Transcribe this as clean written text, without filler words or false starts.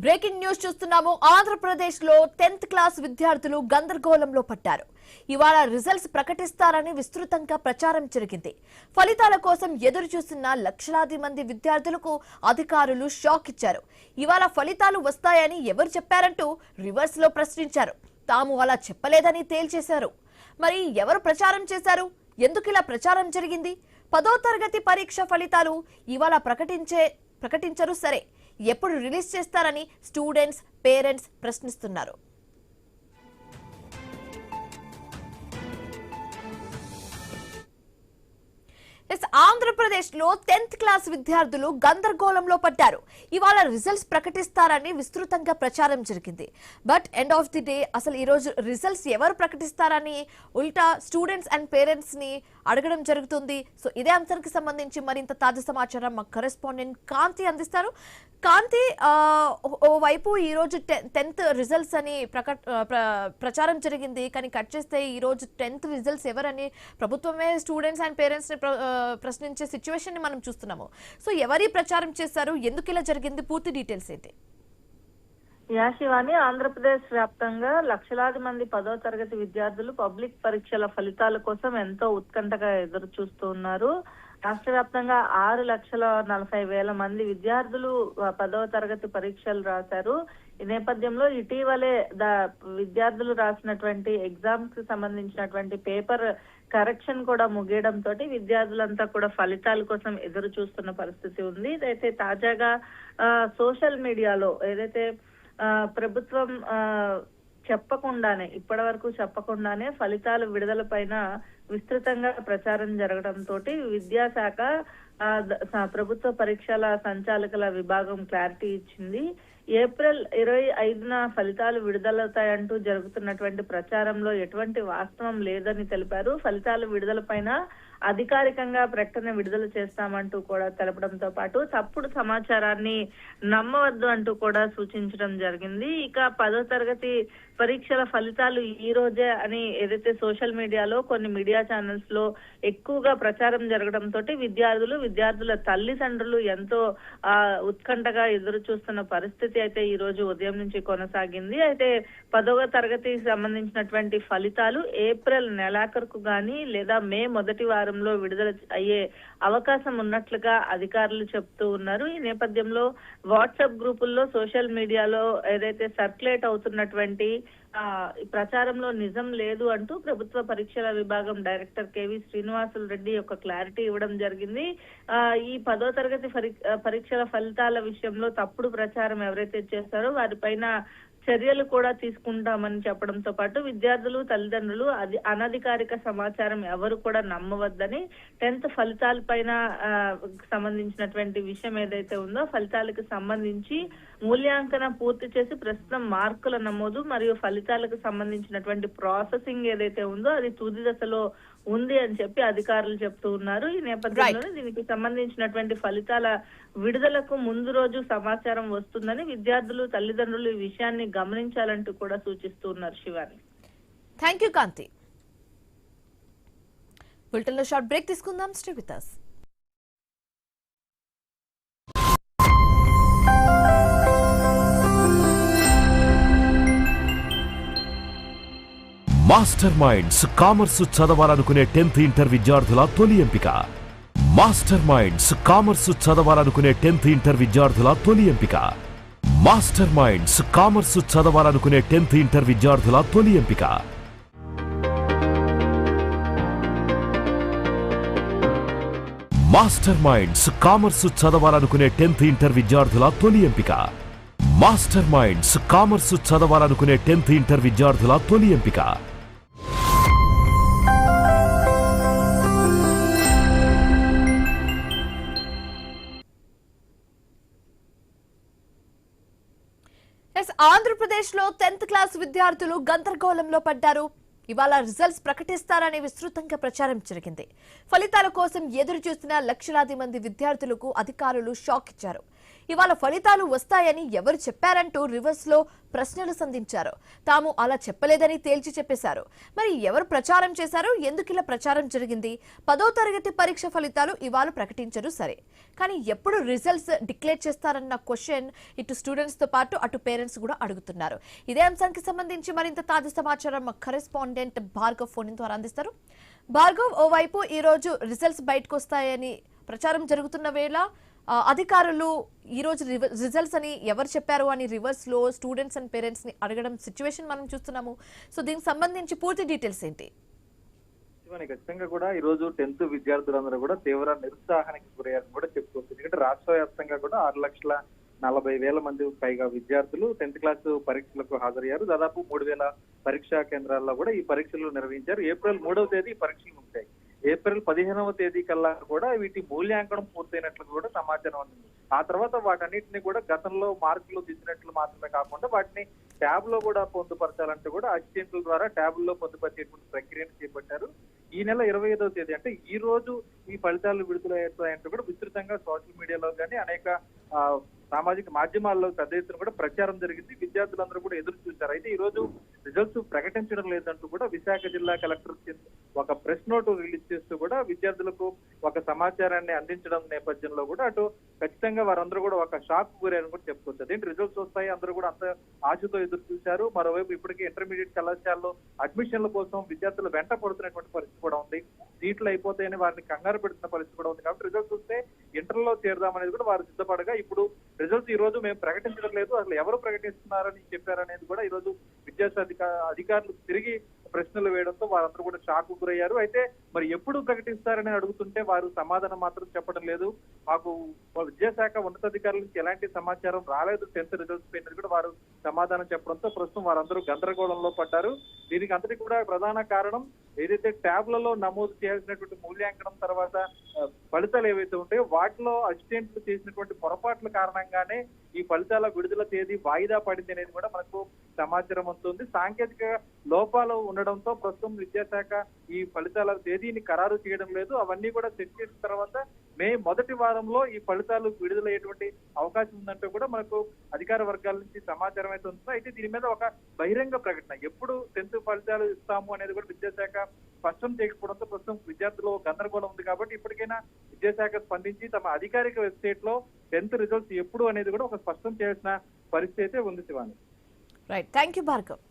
Breaking news చూస్తున్నాము. ఆంధ్రప్రదేశ్ లో 10th class విద్యార్థులు గందరగోళంలో పడ్డారు. ఇవాళ రిజల్ట్స్ ప్రకటిస్తారని విస్తృతంగా ప్రచారం జరిగింది. ఫలితాల కోసం ఎదురు చూస్తున్న లక్షలాది మంది విద్యార్థులకు అధికారులు షాక్ ఇచ్చారు. ఇవాళ ఫలితాలు వస్తాయని ఎవరు చెప్పారంటూ రివర్స్ లో ప్రశ్నించారు. తాము అలా చెప్పలేదని తేల్చేశారు. మరి ఎవరు ప్రచారం చేశారు? ఎందుకు ఇలా ప్రచారం జరిగింది? 10వ తరగతి పరీక్ష ఫలితాలు ఇవాళ ప్రకటించరు సరే, ఎప్పుడు రిలీజ్ చేస్తారని స్టూడెంట్స్, పేరెంట్స్ ప్రశ్నిస్తున్నారు. ఆంధ్రప్రదేశ్ లో 10th క్లాస్ విద్యార్థులు గందరగోళంలో పడ్డారు. ఇవాళ రిజల్ట్స్ ప్రకటిస్తారని విస్తృతంగా ప్రచారం జరిగింది. But end of the day అసలు ఈ రోజు రిజల్ట్స్ ఎవరు ప్రకటిస్తారని ఉల్టా స్టూడెంట్స్ అండ్ పేరెంట్స్ ని అడగడం జరుగుతుంది. సో ఇదే అంశానికి సంబంధించి మరింత తాజా సమాచారం మా కరెస్పాండెంట్ కాంతి అందిస్తారు. కాంతి, ఓవైపు ఈ రోజు 10th రిజల్ట్స్ అని ప్రచారం జరిగింది. కానీ కట్ చేస్తే ఈ రోజు 10th రిజల్ట్స్ ఎవరని ప్రభుత్వమే స్టూడెంట్స్ అండ్ పేరెంట్స్ ని ప్రశ్నించే సిచ్యువేషన్ ని మనం చూస్తున్నాము. సో ఎవరి ప్రచారం చేశారు, ఎందుకు ఇలా జరిగింది, పూర్తి డీటెయిల్స్ ఏంటి? శివాని, ఆంధ్రప్రదేశ్ వ్యాప్తంగా లక్షలాది మంది 10వ తరగతి విద్యార్థులు పబ్లిక్ పరీక్షల ఫలితాల కోసం ఎంతో ఉత్కంఠగా ఎదురు చూస్తూ ఉన్నారు. రాష్ట్ర వ్యాప్తంగా 6,40,000 మంది విద్యార్థులు 10వ తరగతి పరీక్షలు రాశారు. ఈ నేపథ్యంలో ఇటీవలే విద్యార్థులు రాసినటువంటి ఎగ్జామ్స్ కి సంబంధించినటువంటి పేపర్ కరెక్షన్ కూడా ముగియడంతో విద్యార్థులంతా కూడా ఫలితాల కోసం ఎదురు చూస్తున్న పరిస్థితి ఉంది. ఇదైతే తాజాగా సోషల్ మీడియాలో ఏదైతే ప్రభుత్వం ఇప్పటి వరకు చెప్పకుండానే ఫలితాల విడుదల పైన విస్తృతంగా ప్రచారం జరగడంతో విద్యాశాఖ ప్రభుత్వ పరీక్షల సంచాలకుల విభాగం క్లారిటీ ఇచ్చింది. ఏప్రిల్ 25న ఫలితాలు విడుదలవుతాయంటూ జరుగుతున్నటువంటి ప్రచారంలో ఎటువంటి వాస్తవం లేదని తెలిపారు. ఫలితాల విడుదల పైన అధికారికంగా ప్రకటన విడుదల చేస్తామంటూ కూడా తెలపడంతో పాటు తప్పుడు సమాచారాన్ని నమ్మవద్దు అంటూ కూడా సూచించడం జరిగింది. ఇక 10వ తరగతి పరీక్షల ఫలితాలు ఈ రోజే అని ఏదైతే సోషల్ మీడియాలో కొన్ని మీడియా ఛానల్స్ లో ఎక్కువగా ప్రచారం జరగడంతో విద్యార్థుల తల్లిదండ్రులు ఎంతో ఉత్కంఠగా ఎదురు చూస్తున్న పరిస్థితి అయితే ఈ రోజు ఉదయం నుంచి కొనసాగింది. అయితే 10వ తరగతికి సంబంధించినటువంటి ఫలితాలు ఏప్రిల్ నెలాఖరుకు గాని లేదా మే మొదటి వారంలో విడుదల అయ్యే అవకాశం ఉన్నట్లుగా అధికారులు చెప్తూ ఉన్నారు. ఈ నేపథ్యంలో వాట్సాప్ గ్రూపుల్లో, సోషల్ మీడియాలో ఏదైతే సర్క్యులేట్ అవుతున్నటువంటి ప్రచారంలో నిజం లేదు అంటూ ప్రభుత్వ పరీక్షల విభాగం డైరెక్టర్ కేవి శ్రీనివాసులు రెడ్డి ఒక క్లారిటీ ఇవ్వడం జరిగింది. ఈ 10వ తరగతి పరీక్షల ఫలితాల విషయంలో తప్పుడు ప్రచారం ఎవరైతే చేస్తారో వారిపైన చర్యలు కూడా తీసుకుంటామని చెప్పడంతో పాటు విద్యార్థులు, తల్లిదండ్రులు అనధికారిక సమాచారం ఎవరు కూడా నమ్మవద్దని, 10th ఫలితాల పైన సంబంధించినటువంటి విషయం ఏదైతే ఉందో ఫలితాలకు సంబంధించి మూల్యాంకనం పూర్తి చేసి ప్రస్తుతం మార్కుల నమోదు మరియు ఫలితాలకు సంబంధించినటువంటి ప్రాసెసింగ్ ఏదైతే ఉందో అది తుది దశలో ఉంది అని చెప్పి అధికారులు చెప్తూ ఉన్నారు. ఈ నేపథ్యంలోనే దీనికి సంబంధించినటువంటి ఫలితాల విడుదలకు ముందు రోజు సమాచారం వస్తుందని విద్యార్థులు, తల్లిదండ్రులు ఈ విషయాన్ని గమనించాలంటూ కూడా సూచిస్తూ ఉన్నారు. Shivani, thank you Kanti. Bulletin లో షార్ట్ బ్రేక్ తీసుకుందాం. Stay with us. Master Minds commerce చదవాలనుకునే 10th ఇంటర్ విద్యార్థుల తొలి ఎంపిక. మాస్టర్ మైండ్స్ కామర్స్ చదవాలనుకునే 10th ఇంటర్ విద్యార్థుల తొలి ఎంపిక. మాస్టర్ మైండ్స్ కామర్స్ చదవాలనుకునే 10th ఇంటర్ విద్యార్థుల తొలి ఎంపిక. మాస్టర్ మైండ్స్ కామర్స్ చదవాలనుకునే 10th ఇంటర్ విద్యార్థుల తొలి ఎంపిక. మాస్టర్ మైండ్స్ కామర్స్ చదవాలనుకునే 10th ఇంటర్ విద్యార్థుల తొలి ఎంపిక. ఆంధ్రప్రదేశ్ లో 10th క్లాస్ విద్యార్థులు గందరగోళంలో పడ్డారు. ఇవాళ రిజల్ట్స్ ప్రకటిస్తారని విస్తృతంగా ప్రచారం జరిగింది. ఫలితాల కోసం ఎదురు చూస్తున్న లక్షలాది మంది విద్యార్థులకు అధికారులు షాక్ ఇచ్చారు. ఇవాళ ఫలితాలు వస్తాయని ఎవరు చెప్పారంటూ రివర్స్ లో ప్రశ్నలు సంధించారు. తాము అలా చెప్పలేదని తేల్చి చెప్పేశారు. మరి ఎవరు ప్రచారం చేశారు, ఎందుకు ఇలా ప్రచారం జరిగింది? 10వ తరగతి పరీక్ష ఫలితాలు ఇవాళ ప్రకటించరు సరే, కానీ ఎప్పుడు రిజల్ట్స్ డిక్లేర్ చేస్తారన్న క్వశ్చన్ ఇటు స్టూడెంట్స్ తో పాటు అటు పేరెంట్స్ కూడా అడుగుతున్నారు. ఇదే అంశానికి సంబంధించి మరింత తాజా సమాచారం మా కరెస్పాండెంట్ భార్గవ్ ఫోన్ ద్వారా అందిస్తారు. భార్గవ్, ఓవైపు ఈ రోజు రిజల్ట్స్ బయటకు వస్తాయని ప్రచారం జరుగుతున్న వేళ అధికారులు ఈ రోజు రిజల్ట్స్ అని ఎవరు చెప్పారు అని రివర్స్ లో స్టూడెంట్స్ అండ్ పేరెంట్స్ ని అడగడం సిచ్యువేషన్ మనం చూస్తున్నాము. సో దీనికి సంబంధించి పూర్తి డీటెయిల్స్ ఏంటి? ఖచ్చితంగా కూడా ఈ రోజు 10th విద్యార్థులందరూ కూడా తీవ్ర నిరుత్సాహానికి గురయ్యారని కూడా చెప్పుకోవచ్చు. ఎందుకంటే రాష్ట్ర వ్యాప్తంగా కూడా 6,40,000 మంది పైగా విద్యార్థులు 10th క్లాస్ పరీక్షలకు హాజరయ్యారు. దాదాపు 3,000 పరీక్షా కేంద్రాల్లో కూడా ఈ పరీక్షలు నిర్వహించారు. ఏప్రిల్ 3వ తేదీ ఈ పరీక్షలు ముగిశాయి. ఏప్రిల్ 15వ తేదీ కల్లా కూడా వీటి మూల్యాంకనం పూర్తయినట్లు కూడా సమాచారం అందింది. ఆ తర్వాత వాటన్నిటిని కూడా గతంలో మార్కులు దిద్దినట్లు మాత్రమే కాకుండా వాటిని ట్యాబ్ లో కూడా పొందుపరచాలంటూ కూడా అసిస్టెంట్ల ద్వారా ట్యాబ్ లో పొందుపరిచేటువంటి ప్రక్రియను చేపట్టారు. ఈ నెల 25వ తేదీ అంటే ఈ రోజు ఈ ఫలితాలు విడుదలయ్యాయంటూ కూడా విస్తృతంగా సోషల్ మీడియాలో కానీ అనేక సామాజిక మాధ్యమాల్లో పెద్ద ఎత్తున కూడా ప్రచారం జరిగింది. విద్యార్థులందరూ కూడా ఎదురు చూశారు. అయితే ఈ రోజు రిజల్ట్స్ ప్రకటించడం లేదంటూ కూడా విశాఖ జిల్లా కలెక్టర్ ఒక ప్రెస్ నోట్ రిలీజ్ చేస్తూ కూడా విద్యార్థులకు ఒక సమాచారాన్ని అందించడం నేపథ్యంలో కూడా అటు ఖచ్చితంగా వారందరూ కూడా ఒక షాక్ గురని కూడా చెప్పుకోవచ్చు. అదేంటి రిజల్ట్స్ వస్తాయి, అందరూ కూడా అంత ఆశతో ఎదురు చూశారు. మరోవైపు ఇప్పటికీ ఇంటర్మీడియట్ కళాశాలలో అడ్మిషన్ల కోసం విద్యార్థులు వెంట పడుతున్నటువంటి పరిస్థితి కూడా ఉంది. సీట్లు అయిపోతాయని వారిని కంగారు పెడుతున్న పరిస్థితి కూడా ఉంది. కాబట్టి రిజల్ట్స్ వస్తే ఇంటర్లో చేరదామనేది కూడా వారు సిద్ధపడగా ఇప్పుడు రిజల్ట్స్ ఈ రోజు మేము ప్రకటించడం లేదు, అసలు ఎవరు ప్రకటిస్తున్నారని చెప్పారనేది కూడా ఈ రోజు విద్యాశాఖ అధికారులు తిరిగి ప్రశ్నలు వేయడంతో వారందరూ కూడా షాక్ గురయ్యారు. అయితే మరి ఎప్పుడు ప్రకటిస్తారని అడుగుతుంటే వారు సమాధానం మాత్రం చెప్పడం లేదు. మాకు విద్యాశాఖ ఉన్నతాధికారుల నుంచి ఎలాంటి సమాచారం రాలేదు 10th రిజల్ట్స్ పైన కూడా వారు సమాధానం చెప్పడంతో ప్రస్తుతం వారందరూ గందరగోళంలో పడ్డారు. దీనికి అంతటి కూడా ప్రధాన కారణం ఏదైతే ట్యాబ్లలో నమోదు చేయాల్సినటువంటి మూల్యాంకనం తర్వాత ఫలితాలు ఏవైతే ఉంటాయో వాటిలో అసిస్టెంట్లు చేసినటువంటి పొరపాట్ల కారణంగానే ఈ ఫలితాల విడుదల తేదీ వాయిదా పడింది అనేది కూడా మనకు సమాచారం అందుతుంది. సాంకేతిక లోపాలు ఉండడంతో ప్రస్తుతం విద్యాశాఖ ఈ ఫలితాల తేదీని ఖరారు చేయడం లేదు. అవన్నీ కూడా సెట్ చేసిన తర్వాత మే మొదటి వారంలో ఈ ఫలితాలు విడుదలయ్యేటువంటి అవకాశం ఉందంటూ కూడా మనకు అధికార వర్గాల నుంచి సమాచారం అయితే ఉంది. అయితే దీని మీద ఒక బహిరంగ ప్రకటన ఎప్పుడు 10th ఫలితాలు ఇస్తాము అనేది కూడా విద్యాశాఖ స్పష్టం చేయకపోవడంతో ప్రస్తుతం విద్యార్థులు గందరగోళం ఉంది. కాబట్టి ఇప్పటికైనా విద్యాశాఖ స్పందించి తమ అధికారిక వెబ్సైట్ లో 10th రిజల్ట్స్ ఎప్పుడు అనేది కూడా ఒక స్పష్టం చేయాల్సిన పరిస్థితి అయితే ఉంది. Shivani. Right, thank you Bhargav.